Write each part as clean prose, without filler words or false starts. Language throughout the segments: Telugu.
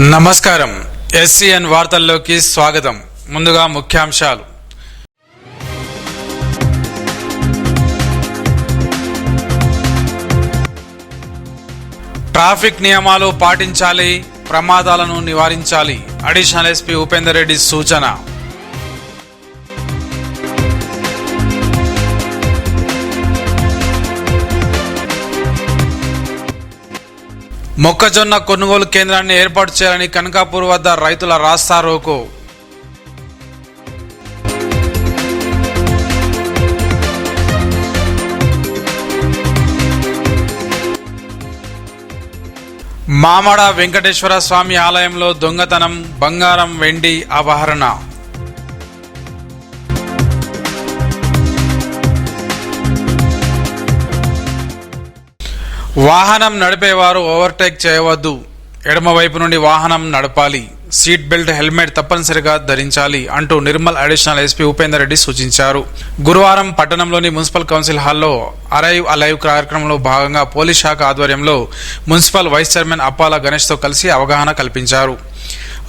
నమస్కారం ఎస్సీఎన్ వార్తల్లోకి స్వాగతం. ముందుగా ముఖ్యాంశాలు. ట్రాఫిక్ నియమాలు పాటించాలి, ప్రమాదాలను నివారించాలి. అడిషనల్ ఎస్పీ ఉపేందర్ రెడ్డి సూచన. మొక్కజొన్న కొనుగోలు కేంద్రాన్ని ఏర్పాటు చేయాలని కనకాపూర్ వద్ద రైతుల రాస్తారోకో. మామడ వెంకటేశ్వర స్వామి ఆలయంలో దొంగతనం, బంగారం, వెండి అపహరణ. వాహనం నడిపేవారు ఓవర్టేక్ చేయవద్దు. ఎడమ వైపు నుండి వాహనం నడపాలి. సీట్ బెల్ట్, హెల్మెట్ తప్పనిసరిగా ధరించాలి అంటూ నిర్మల్ అడిషనల్ ఎస్పీ ఉపేందర్ రెడ్డి సూచించారు. గురువారం పట్టణంలోని మున్సిపల్ కౌన్సిల్ హాల్లో అరైవ్ అలైవ్ కార్యక్రమంలో భాగంగా పోలీస్ శాఖ ఆధ్వర్యంలో మున్సిపల్ వైస్ చైర్మన్ అప్పాల గణేష్తో కలిసి అవగాహన కల్పించారు.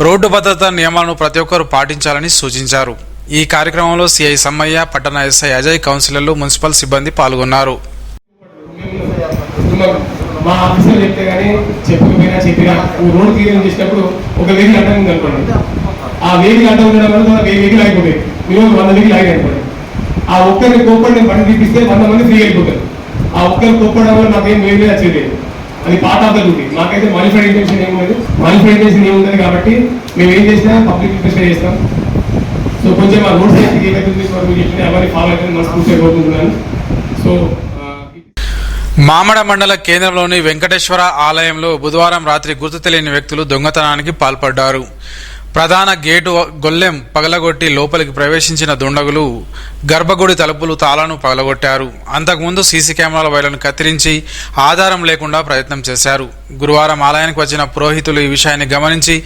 రోడ్డు భద్రతా నియమాలను ప్రతి ఒక్కరూ పాటించాలని సూచించారు. ఈ కార్యక్రమంలో సిఐ సమ్మయ్య, పట్టణ ఎస్ఐ అజయ్, కౌన్సిలర్లు, మున్సిపల్ సిబ్బంది పాల్గొన్నారు. మా ఆఫీసర్ చెప్తే కానీ చెప్పకపోయినా చెప్పినా రోడ్డు క్లియర్ చేసినప్పుడు ఒక వెహికల్ అడ్డం ఉంది అనుకోండి, ఆ వెహికల్ అడ్డం ఉండడం వల్ల వెహికల్ ఆగిపోతాయి. మినిమం 100 వెహికల్ ఆగి అనుకోండి. ఆ ఒక్కరిని కోప్పడి నేను బండి తీపిస్తే 100 మంది ఫ్రీ అయిపోతారు. ఆ ఒక్కరిని కోప్పడం వల్ల నాకేం వేరే వచ్చేది. అది పార్ట్ ఆఫ్ ద డ్యూటీ. మాకైతే మాలిఫైడ్ ఇంటెన్షన్ ఏముంది, మాలిఫైడ్ ఇంటెన్షన్ ఏముంటుంది కాబట్టి మేము ఏం చేసినా పబ్లిక్ రిక్వెస్ట్ చేస్తాం. సో కొంచెం ఆ రోడ్ సేఫ్టీకి ఏమైతుంది చెప్పిన అవన్నీ ఫాలో అయితే మనస్ఫూర్తిగా కోరుకుంటున్నాను. సో మామడ మండల కేంద్రంలోని వెంకటేశ్వర ఆలయంలో బుధవారం రాత్రి గుర్తు తెలియని వ్యక్తులు దొంగతనానికి పాల్పడ్డారు. ప్రధాన గేటు గొల్లెం పగలగొట్టి లోపలికి ప్రవేశించిన దుండగులు గర్భగుడి తలుపులు తాళాను పగలగొట్టారు. అంతకుముందు సీసీ కెమెరాల వైర్లను కత్తిరించి ఆధారం లేకుండా ప్రయత్నం చేశారు. గురువారం ఆలయానికి వచ్చిన పురోహితులు ఈ విషయాన్ని గమనించి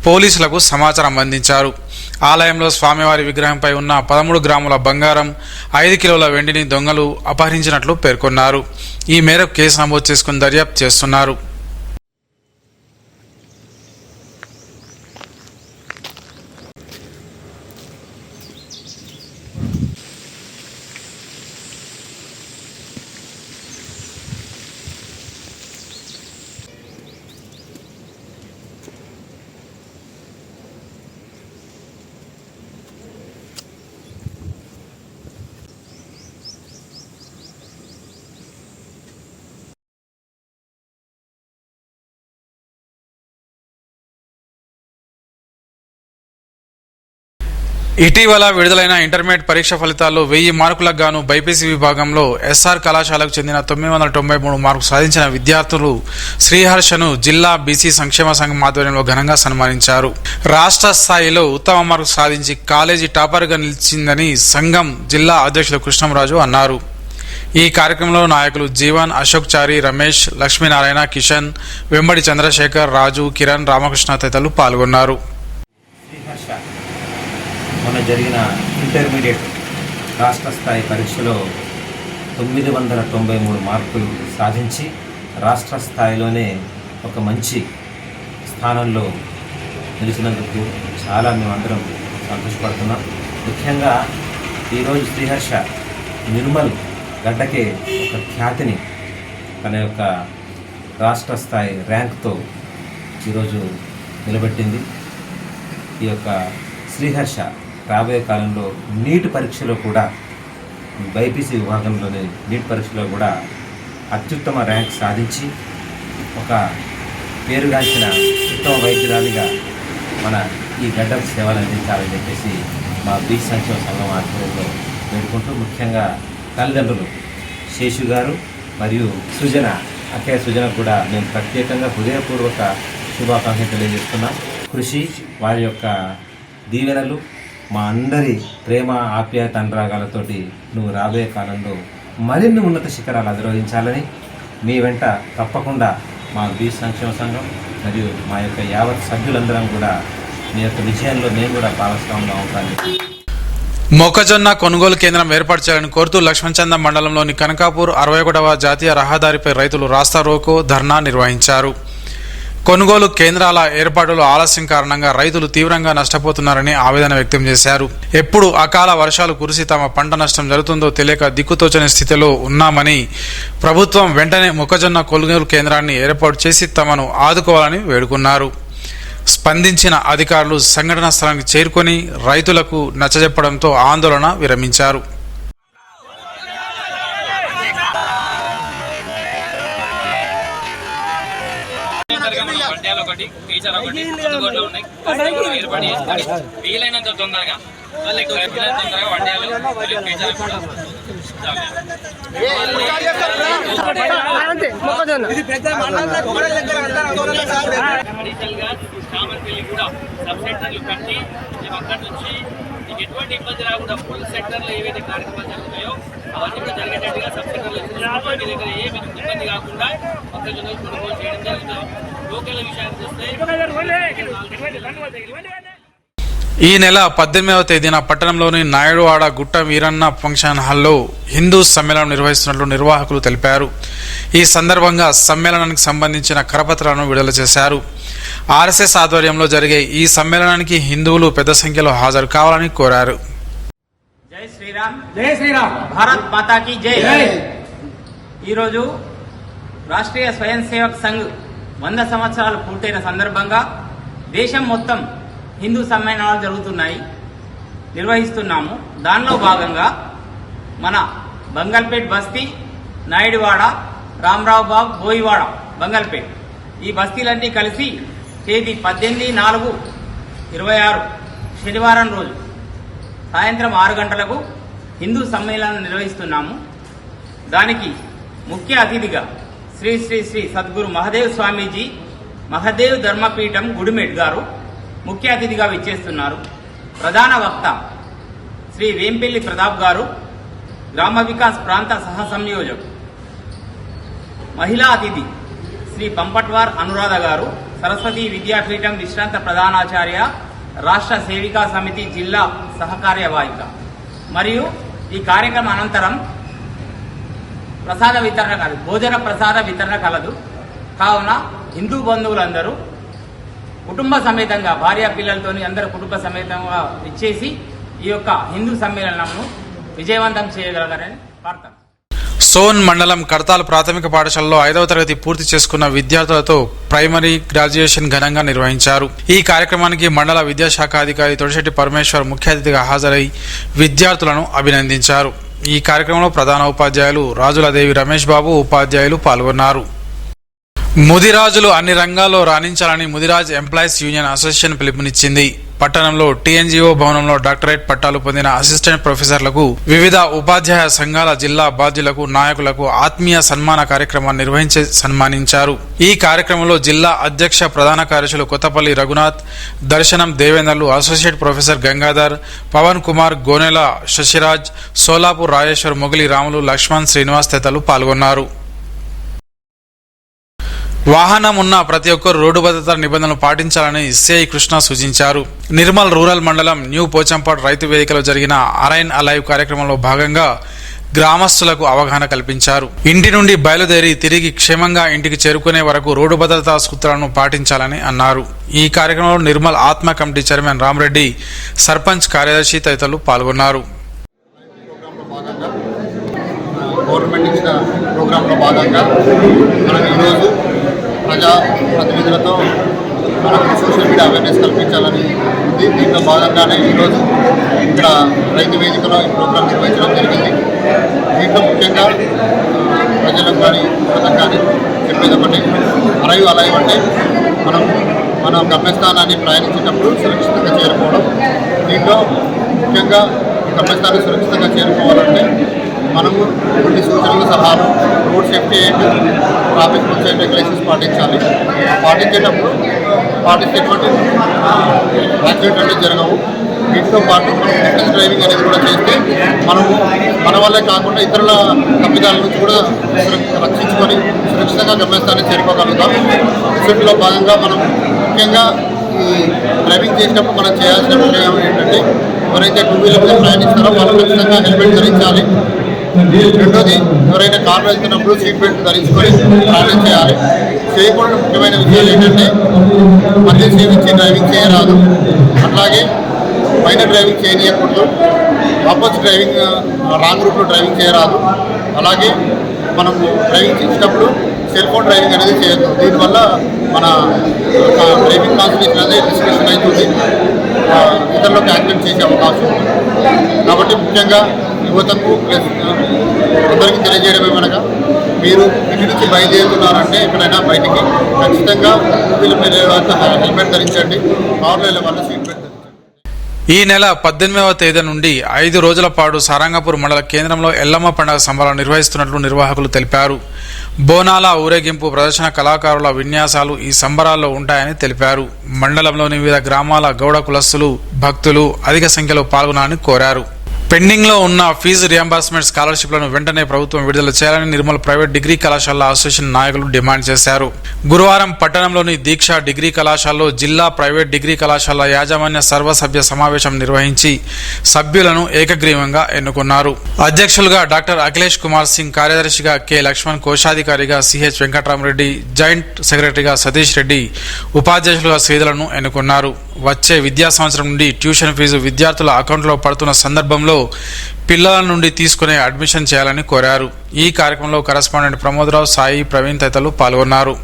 పోలీసులకు సమాచారం అందించారు. ఆలయంలో స్వామివారి విగ్రహంపై ఉన్న 13 గ్రాముల బంగారం, 5 కిలోల వెండిని దొంగలు అపహరించినట్లు పేర్కొన్నారు. ఈ మేరకు కేసు నమోదు చేసుకుని దర్యాప్తు చేస్తున్నారు. ఇటీవల విడుదలైన ఇంటర్మీడియట్ పరీక్ష ఫలితాల్లో 1000 మార్కులకు గాను బైపీసీ విభాగంలో ఎస్ఆర్ కళాశాలకు చెందిన 993 మార్కులు సాధించిన విద్యార్థులు శ్రీహర్షను జిల్లా బీసీ సంక్షేమ సంఘం ఆధ్వర్యంలో ఘనంగా సన్మానించారు. రాష్ట్ర స్థాయిలో ఉత్తమ మార్కులు సాధించి కాలేజీ టాపర్గా నిలిచిందని సంఘం జిల్లా అధ్యక్షులు కృష్ణంరాజు అన్నారు. ఈ కార్యక్రమంలో నాయకులు జీవన్, అశోక్ చారి, రమేష్, లక్ష్మీనారాయణ, కిషన్, వెంబడి చంద్రశేఖర్, రాజు, కిరణ్, రామకృష్ణ తదితరులు పాల్గొన్నారు. మొన్న జరిగిన ఇంటర్మీడియట్ రాష్ట్ర స్థాయి పరీక్షలో 993 మార్కులు సాధించి రాష్ట్ర స్థాయిలోనే ఒక మంచి స్థానంలో నిలిచినందుకు చాలా మేమందరం సంతోషపడుతున్నాం. ముఖ్యంగా ఈరోజు శ్రీహర్ష నిర్మల్ గడ్డకే ఒక ఖ్యాతిని తన యొక్క రాష్ట్ర స్థాయి ర్యాంక్తో ఈరోజు నిలబెట్టింది. ఈ యొక్క శ్రీహర్ష రాబోయే కాలంలో నీట్ పరీక్షలో కూడా, బైపీసీ విభాగంలోని నీట్ పరీక్షలో కూడా అత్యుత్తమ ర్యాంక్ సాధించి ఒక పేరుగాంచిన ఉత్తమ వైద్యురాలిగా మన ఈ గడ్డకు సేవలు అందించాలని చెప్పేసి మా బీసీ సంక్షేమ సంఘం ఆధ్వర్యంలో వేడుకుంటూ, ముఖ్యంగా తల్లిదండ్రులు శేషు గారు మరియు సుజన, అక్కయ్య సుజన కూడా మేము ప్రత్యేకంగా హృదయపూర్వక శుభాకాంక్షలు తెలియజేస్తున్నాం. కృషి, వారి యొక్క దీవెనలు, మా అందరి ప్రేమ, ఆప్యాయత, అనురాగాలతోటి నువ్వు రాబోయే కాలంలో మరిన్ని ఉన్నత శిఖరాలు అధిరోహించాలని మీ వెంట తప్పకుండా మా బీసీ సంక్షేమ సంఘం మరియు మా యొక్క యావత్ సభ్యులందరం కూడా మీ యొక్క విజయంలో మేము కూడా భాగస్వామ్యంగా ఉంటాను. మొక్కజొన్న కొనుగోలు కేంద్రం ఏర్పాటు చేయాలని కోరుతూ లక్ష్మణచంద మండలంలోని కనకాపూర్ 61వ జాతీయ రహదారిపై రైతులు రాస్తారోకో, ధర్నా నిర్వహించారు. కొనుగోలు కేంద్రాల ఏర్పాటులో ఆలస్యం కారణంగా రైతులు తీవ్రంగా నష్టపోతున్నారని ఆవేదన వ్యక్తం చేశారు. ఎప్పుడు అకాల వర్షాలు కురిసి తమ పంట నష్టం జరుగుతుందో తెలియక దిక్కుతోచని స్థితిలో ఉన్నామని ప్రభుత్వం వెంటనే మొక్కజొన్న కొనుగోలు కేంద్రాన్ని ఏర్పాటు చేసి తమను ఆదుకోవాలని వేడుకున్నారు. స్పందించిన అధికారులు సంఘటనా స్థలానికి చేరుకొని రైతులకు నచ్చజెప్పడంతో ఆందోళన విరమించారు. వీలైనంత తొందరగా కామన్పల్లి కూడా సబ్ సెంటర్లు కట్టి మేము అక్కడి నుంచి మీకు ఎటువంటి ఇబ్బంది రాకుండా ఫుల్ సెక్టర్లో ఏవైతే కార్యక్రమాలు జరుగుతాయో అవన్నీ కూడా జరిగేటట్టుగా సబ్ సెంటర్లో మీ దగ్గర ఏమి ఇబ్బంది కాకుండా మొక్కజొన్నలు కొనుగోలు చేయడం జరుగుతుంది. లోకల్ విషయానికి వస్తే ఈ నెల 18వ తేదీన పట్టణంలోని నాయుడువాడ గుట్ట వీరన్న ఫంక్షన్ హాల్లో హిందూ సమ్మేళనం నిర్వహిస్తున్నట్లు నిర్వాహకులు తెలిపారు. ఈ సందర్భంగా సమ్మేళనానికి సంబంధించిన కరపత్రాలను విడుదల చేశారు. ఆర్ఎస్ఎస్ ఆధ్వర్యంలో జరిగే ఈ సమ్మేళనానికి హిందువులు పెద్ద సంఖ్యలో హాజరు కావాలని కోరారు. జై శ్రీరామ్, జై శ్రీరామ్, భారత్ మాతాకి జై. ఈరోజు రాష్ట్రీయ స్వయం సేవక్ సంఘ్ 100 సంవత్సరాలు పూర్తయిన సందర్భంగా దేశం మొత్తం హిందూ సమ్మేళనాలు జరుగుతున్నాయి, నిర్వహిస్తున్నాము. దానిలో భాగంగా మన బంగల్పేట్ బస్తీ, నాయుడువాడ, రామరావు బాగ్, బోయివాడ, బంగల్పేట్ ఈ బస్తీలన్నీ కలిసి తేదీ 18/4/26 శనివారం రోజు సాయంత్రం 6 గంటలకు హిందూ సమ్మేళనం నిర్వహిస్తున్నాము. దానికి ముఖ్య అతిథిగా శ్రీ శ్రీ శ్రీ సద్గురు మహదేవ్ స్వామీజీ, మహదేవ్ ధర్మపీఠం గుడిమెట్ గారు ముఖ్య అతిథిగా విచ్చేస్తున్నారు. ప్రధాన వక్త శ్రీ వేంపల్లి ప్రతాప్ గారు, గ్రామ వికాస్ ప్రాంత సహ సంయోజక్. మహిళా అతిథి శ్రీ పంపట్వార్ అనురాధ గారు, సరస్వతి విద్యాపీఠం విశ్రాంత ప్రధానాచార్య, రాష్ట్ర సేవికా సమితి జిల్లా సహకార్యవాహిక. మరియు ఈ కార్యక్రమం అనంతరం ప్రసాద వితరణ కలదు, భోజన ప్రసాద వితరణ కలదు. కావున హిందూ బంధువులందరూ కుటుంబ సమేతంగా, భార్య పిల్లలతోని అందరూ కుటుంబ సమేతంగా ఇచ్చేసి ఈ యొక్క హిందూ సమ్మేళనంను విజయవంతం చేయగలరని ప్రార్థన. సోన్ మండలం కడతాల్ ప్రాథమిక పాఠశాలలో 5వ తరగతి పూర్తి చేసుకున్న విద్యార్థులతో ప్రైమరీ గ్రాడ్యుయేషన్ ఘనంగా నిర్వహించారు. ఈ కార్యక్రమానికి మండల విద్యాశాఖ అధికారి తొడిశెట్టి పరమేశ్వర్ ముఖ్య అతిథిగా హాజరై విద్యార్థులను అభినందించారు. ఈ కార్యక్రమంలో ప్రధాన ఉపాధ్యాయులు రాజులదేవి రమేష్ బాబు, ఉపాధ్యాయులు పాల్గొన్నారు. ముదిరాజులు అన్ని రంగాల్లో రాణించాలని ముదిరాజ్ ఎంప్లాయీస్ యూనియన్ అసోసియేషన్ పిలుపునిచ్చింది. పట్టణంలో టీఎన్జీఓ భవనంలో డాక్టరేట్ పట్టాలు పొందిన అసిస్టెంట్ ప్రొఫెసర్లకు, వివిధ ఉపాధ్యాయ సంఘాల జిల్లా బాధ్యులకు, నాయకులకు ఆత్మీయ సన్మాన కార్యక్రమాన్ని నిర్వహించి సన్మానించారు. ఈ కార్యక్రమంలో జిల్లా అధ్యక్ష ప్రధాన కార్యదర్శులు కొత్తపల్లి రఘునాథ్, దర్శనం దేవేందర్లు, అసోసియేట్ ప్రొఫెసర్ గంగాధర్, పవన్ కుమార్, గోనెల శశిరాజ్, సోలాపూర్ రాజేశ్వర్, మొగిలి రాములు, లక్ష్మణ్, శ్రీనివాస్ తదితరులు పాల్గొన్నారు. వాహనం ఉన్న ప్రతి ఒక్కరు రోడ్డు భద్రతా నిబంధనలు పాటించాలని సిఐ కృష్ణ సూచించారు. నిర్మల్ రూరల్ మండలం న్యూ పోచంపాడు రైతు వేదికలో జరిగిన అరైన్ అలైవ్ కార్యక్రమంలో భాగంగా గ్రామస్తులకు అవగాహన కల్పించారు. ఇంటి నుండి బయలుదేరి తిరిగి క్షేమంగా ఇంటికి చేరుకునే వరకు రోడ్డు భద్రతా సూత్రాలను పాటించాలని అన్నారు. ఈ కార్యక్రమంలో నిర్మల్ ఆత్మ కమిటీ చైర్మన్ రామరెడ్డి, సర్పంచ్ కార్యదర్శి తదితరులు పాల్గొన్నారు. గవర్నమెంట్ ఇచ్చిన ప్రోగ్రాంలో భాగంగా మనం ఈరోజు ప్రజా ప్రతినిధులతో మనకు సోషల్ మీడియా అవేర్నెస్ కల్పించాలని ఉంది. దీంట్లో భాగంగానే ఈరోజు ఇక్కడ రైతు వేదికలో ఈ ప్రోగ్రాం నిర్వహించడం జరిగింది. దీంట్లో ముఖ్యంగా ప్రజలకు కానీ యువతకు కానీ చెప్పేది ఒకటి, అరైవ్ అలైవ్ అంటే మన గమ్యస్థానాన్ని ప్రయాణించేటప్పుడు సురక్షితంగా చేరుకోవడం. దీంట్లో ముఖ్యంగా గమ్యస్థానాన్ని సురక్షితంగా చేరుకోవాలంటే మనము కొన్ని సూచనలు, సలహాలు, road safety act, traffic rules and regulations పాటించాలి. పాటించేటప్పుడు పాటించేటువంటి యాక్సిడెంట్ అనేది జరగవు. వీటితో పాటు మనం డిస్టెన్స్ డ్రైవింగ్ అనేది కూడా చేస్తే మనము మన వల్లే కాకుండా ఇతరుల తప్పిదాల నుంచి కూడా రక్షించుకొని సురక్షితంగా గమ్యస్థానాన్ని చేరుకోగలుగుతాం. వీటిలో భాగంగా మనం ముఖ్యంగా ఈ డ్రైవింగ్ చేసినప్పుడు మనం చేయాల్సిన విషయం ఏంటంటే, ఎవరైతే 2 వీలర్ మీద ప్రయాణిస్తారో వాళ్ళు ఖచ్చితంగా హెల్మెట్ ధరించాలి. రెండోది, ఎవరైనా కారు వెళ్తున్నప్పుడు సీట్ బెల్ట్ ధరించుకొని ప్రయాణం చేయాలి. చేయకూడని ముఖ్యమైన విషయాలు ఏంటంటే మళ్ళీ సేవించి డ్రైవింగ్ చేయరాదు, అట్లాగే పైన డ్రైవింగ్ చేయనీయకూడదు, ఆపోజిట్ డ్రైవింగ్ రాంగ్ రూట్లో డ్రైవింగ్ చేయరాదు. అలాగే మనం డ్రైవింగ్ చేసేటప్పుడు సెల్ ఫోన్ డ్రైవింగ్ అనేది చేయొద్దు. దీనివల్ల మన డ్రైవింగ్ కాన్సన్ట్రేషన్ అనేది డిస్కషన్ అవుతుంది, ఇతరులకు యాక్సిడెంట్ చేసే అవకాశం ఉంది. కాబట్టి ముఖ్యంగా యువతకు ప్లస్ అందరికీ తెలియజేయడమే మనగా, మీరు ఇంటి నుంచి బయలుదేరుతున్నారంటే ఎక్కడైనా బయటికి ఖచ్చితంగా హెల్మెట్ ధరించండి, కార్లో వెళ్ళే వాళ్ళు సీట్ బెల్ట్ ధరించండి. ఈ నెల 18వ తేదీ నుండి 5 రోజుల పాటు సారంగపూర్ మండల కేంద్రంలో ఎల్లమ్మ పండుగ సంబరాలు నిర్వహిస్తున్నట్లు నిర్వాహకులు తెలిపారు. బోనాల ఊరేగింపు, ప్రదర్శన, కళాకారుల విన్యాసాలు ఈ సంబరాల్లో ఉంటాయని తెలిపారు. మండలంలోని వివిధ గ్రామాల గౌడ కులస్తులు, భక్తులు అధిక సంఖ్యలో పాల్గొనాలని కోరారు. పెండింగ్ లో ఉన్న ఫీజు రియంబర్స్మెంట్ స్కాలర్షిప్లను వెంటనే ప్రభుత్వం విడుదల చేయాలని నిర్మల్ ప్రైవేట్ డిగ్రీ కళాశాల అసోసియేషన్ నాయకులు డిమాండ్ చేశారు. గురువారం పట్టణంలోని దీక్ష డిగ్రీ కళాశాలలో జిల్లా ప్రైవేట్ డిగ్రీ కళాశాల యాజమాన్య సర్వసభ్య సమావేశం నిర్వహించి సభ్యులను ఏకగ్రీవంగా ఎన్నుకున్నారు. అధ్యక్షులుగా డాక్టర్ అఖిలేష్ కుమార్ సింగ్, కార్యదర్శిగా కె లక్ష్మణ్, కోశాధికారిగా సిహెచ్ వెంకటరామరెడ్డి, జాయింట్ సెక్రటరీగా సతీష్ రెడ్డి, ఉపాధ్యక్షులుగా శ్రీధరను ఎన్నుకున్నారు. వచ్చే విద్యా సంవత్సరం నుండి ట్యూషన్ ఫీజు విద్యార్థుల అకౌంట్లో పడుతున్న సందర్భంలో పిల్లల నుండి తీసుకునే అడ్మిషన్ చేయాలని కోరారు. ఈ కార్యక్రమంలో కరెస్పాండెంట్ ప్రమోదరావు, సాయి, ప్రవీణ్ తదితరులు పాల్గొన్నారు.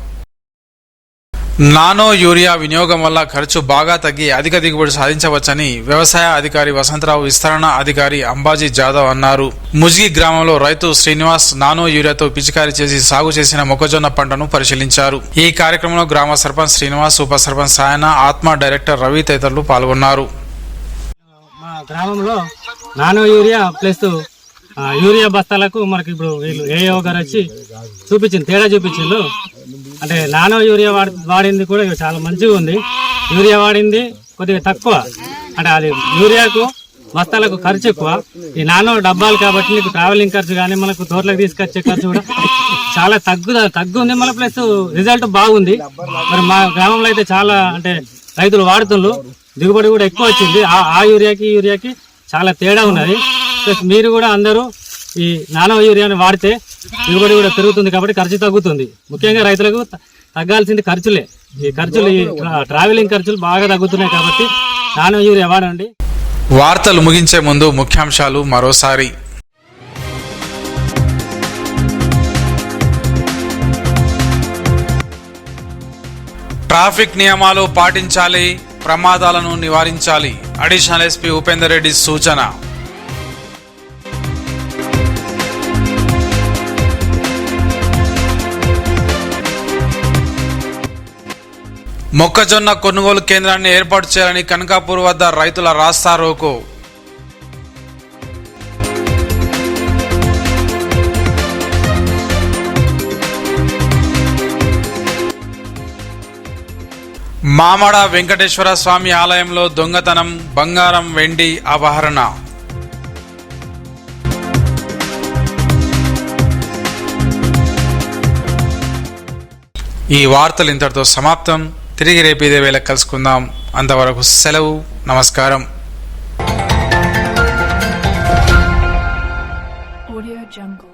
నానో యూరియా వినియోగం వల్ల ఖర్చు బాగా తగ్గి అధిక దిగుబడి సాధించవచ్చని వ్యవసాయ అధికారి వసంతరావు, విస్తరణ అధికారి అంబాజీ జాదవ్ అన్నారు. ముజ్గి గ్రామంలో రైతు శ్రీనివాస్ నానో యూరియాతో పిచికారీ చేసి సాగు చేసిన మొక్కజొన్న పంటను పరిశీలించారు. ఈ కార్యక్రమంలో గ్రామ సర్పంచ్ శ్రీనివాస్, ఉప సర్పంచ్ సాయన, ఆత్మ డైరెక్టర్ రవి తదితరులు పాల్గొన్నారు. మా గ్రామంలో నానో యూరియా ప్లస్ యూరియా బస్తాలకు మనకి ఇప్పుడు వీళ్ళు ఏఓ గారు వచ్చి తేడా చూపించిండు. అంటే నానో యూరియా వాడింది కూడా చాలా మంచిగా ఉంది. యూరియా వాడింది కొద్దిగా తక్కువ, అంటే అది యూరియాకు బస్తాలకు ఖర్చు ఎక్కువ. ఈ నానో డబ్బాలు కాబట్టి నీకు ట్రావెలింగ్ ఖర్చు కానీ మనకు తోటలకు తీసుకొచ్చే ఖర్చు కూడా చాలా తగ్గు ఉంది. మళ్ళీ ప్లస్ రిజల్ట్ బాగుంది. మరి మా గ్రామంలో అయితే చాలా అంటే రైతులు వాడుతున్నారు, దిగుబడి కూడా ఎక్కువ వచ్చింది. ఆ యూరియాకి ఈ యూరియాకి చాలా తేడా ఉన్నది. ప్లస్ మీరు కూడా అందరూ ఈ నానో యూరియాని వాడితే దిగుబడి కూడా పెరుగుతుంది కాబట్టి ఖర్చు తగ్గుతుంది. ముఖ్యంగా రైతులకు తగ్గాల్సింది ఖర్చులే. ఈ ట్రావెలింగ్ ఖర్చులు బాగా తగ్గుతున్నాయి కాబట్టి నానో యూరియా వాడండి. వార్తలు ముగించే ముందు ముఖ్యాంశాలు మరోసారి. ట్రాఫిక్ నియమాలు పాటించాలి, ప్రమాదాలను నివారించాలి. అడిషనల్ ఎస్పీ ఉపేందర్ రెడ్డి సూచన. మొక్కజొన్న కొనుగోలు కేంద్రాన్ని ఏర్పాటు చేయాలని కనకాపూర్ వద్ద రైతుల రాస్తా రోకో. మామడ వెంకటేశ్వర స్వామి ఆలయంలో దొంగతనం, బంగారం, వెండి అపహరణ. ఈ వార్తలు ఇంతటితో సమాప్తం. తిరిగి రేపు ఇదే వేళ కలుసుకుందాం. అంతవరకు సెలవు. నమస్కారం. Audio Jungle.